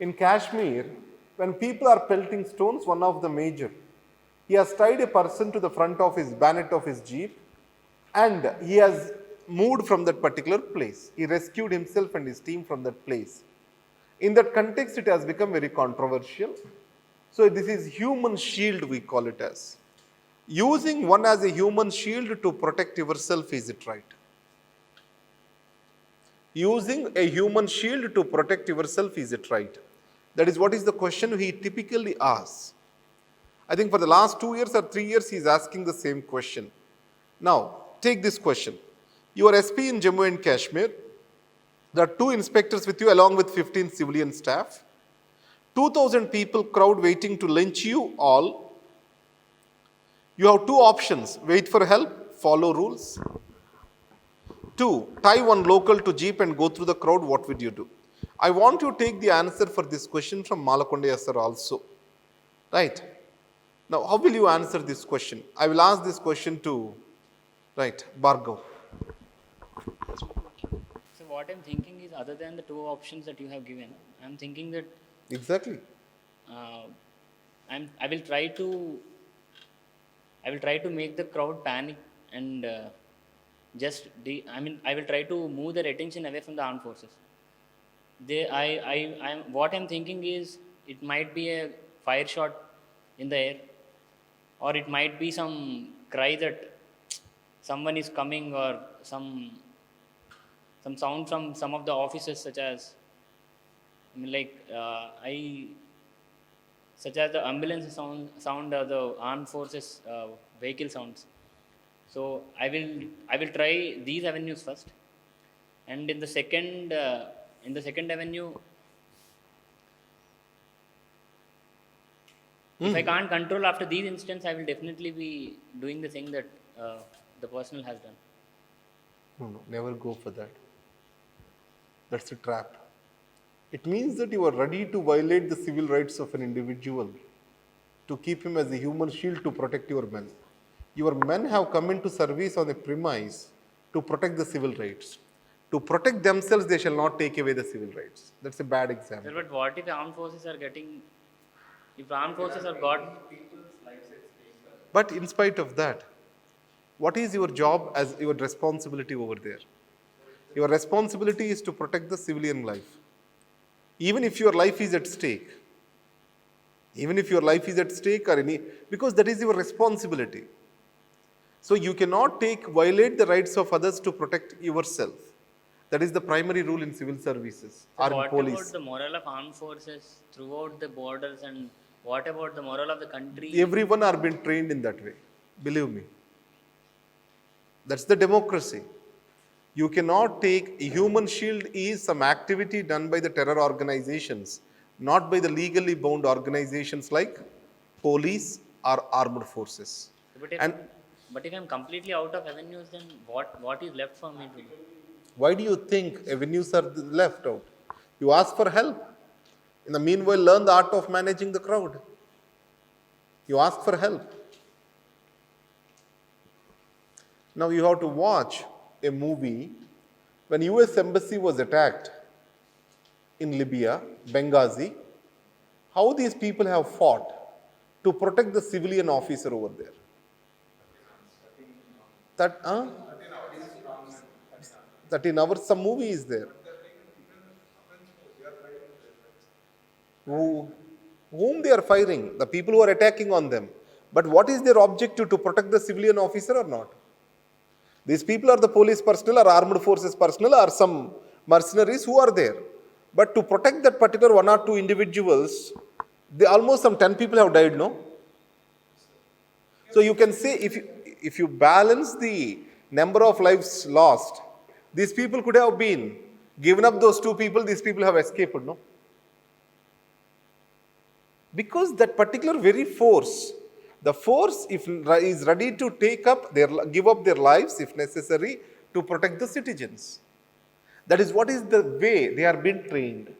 In Kashmir, when people are pelting stones, one of the major, he has tied a person to the front of his bonnet of his jeep and he has moved from that particular place. He rescued himself and his team from that place. In that context, it has become very controversial. So, this is human shield, we call it as. Using one as a human shield to protect yourself, is it right? Using a human shield to protect yourself, is it right? That is what is the question he typically asks. I think for the last 2 years or 3 years, he is asking the same question. Now, take this question. You are SP in Jammu and Kashmir. There are 2 inspectors with you along with 15 civilian staff. 2,000 people crowd waiting to lynch you all. You have 2 options. Wait for help, follow rules. 2, tie one local to jeep and go through the crowd. What would you do? I want you to take the answer for this question from Malakonde sir also. Right. Now, how will you answer this question? I will ask this question to, right, Bhargav. So what I'm thinking is, other than the 2 options that you have given, I'm thinking that Exactly. uh, I will try to make the crowd panic and I will try to move their attention away from the armed forces. What I'm thinking is, it might be a fire shot in the air, or it might be some cry that someone is coming, or some sound from some of the officers, such as such as the ambulance sound or the armed forces vehicle sounds. So I will try these avenues first, and in the second avenue, if I can't control after these incidents, I will definitely be doing the thing that the personnel has done. No, never go for that. That's a trap. It means that you are ready to violate the civil rights of an individual to keep him as a human shield to protect your men. Your men have come into service on a premise to protect the civil rights. To protect themselves, they shall not take away the civil rights. That's a bad example. Sir, but what if armed forces are getting, if armed forces are got, But in spite of that, what is your job as your responsibility over there? Your responsibility is to protect the civilian life. Even if your life is at stake, even if your life is at stake or any, because that is your responsibility. So you cannot violate the rights of others to protect yourself. That is the primary rule in civil services so or in what police. about the morale of armed forces throughout the borders, and what about the morale of the country? Everyone are being trained in that way. Believe me. That's the democracy. You cannot take a human shield is some activity done by the terror organizations, not by the legally bound organizations like police or armed forces. But if And I'm completely out of avenues, then what is left for me to do? why do you think avenues are left out? You ask for help. In the meanwhile, learn the art of managing the crowd. You ask for help. Now you have to watch a movie when US embassy was attacked in Libya, Benghazi, how these people have fought to protect the civilian officer over there. That 13 hours, some movie is there. Whom they are firing? The people who are attacking on them. But what is their objective, to protect the civilian officer or not? These people are the police personnel or armed forces personnel or some mercenaries who are there. But to protect that particular 1 or 2 individuals, almost some 10 people have died, no? So you can say, if you balance the number of lives lost, these people could have been given up those 2 people, these people have escaped, no? Because that particular very force, the force is ready to give up their lives if necessary to protect the citizens. That is what is the way they are being trained.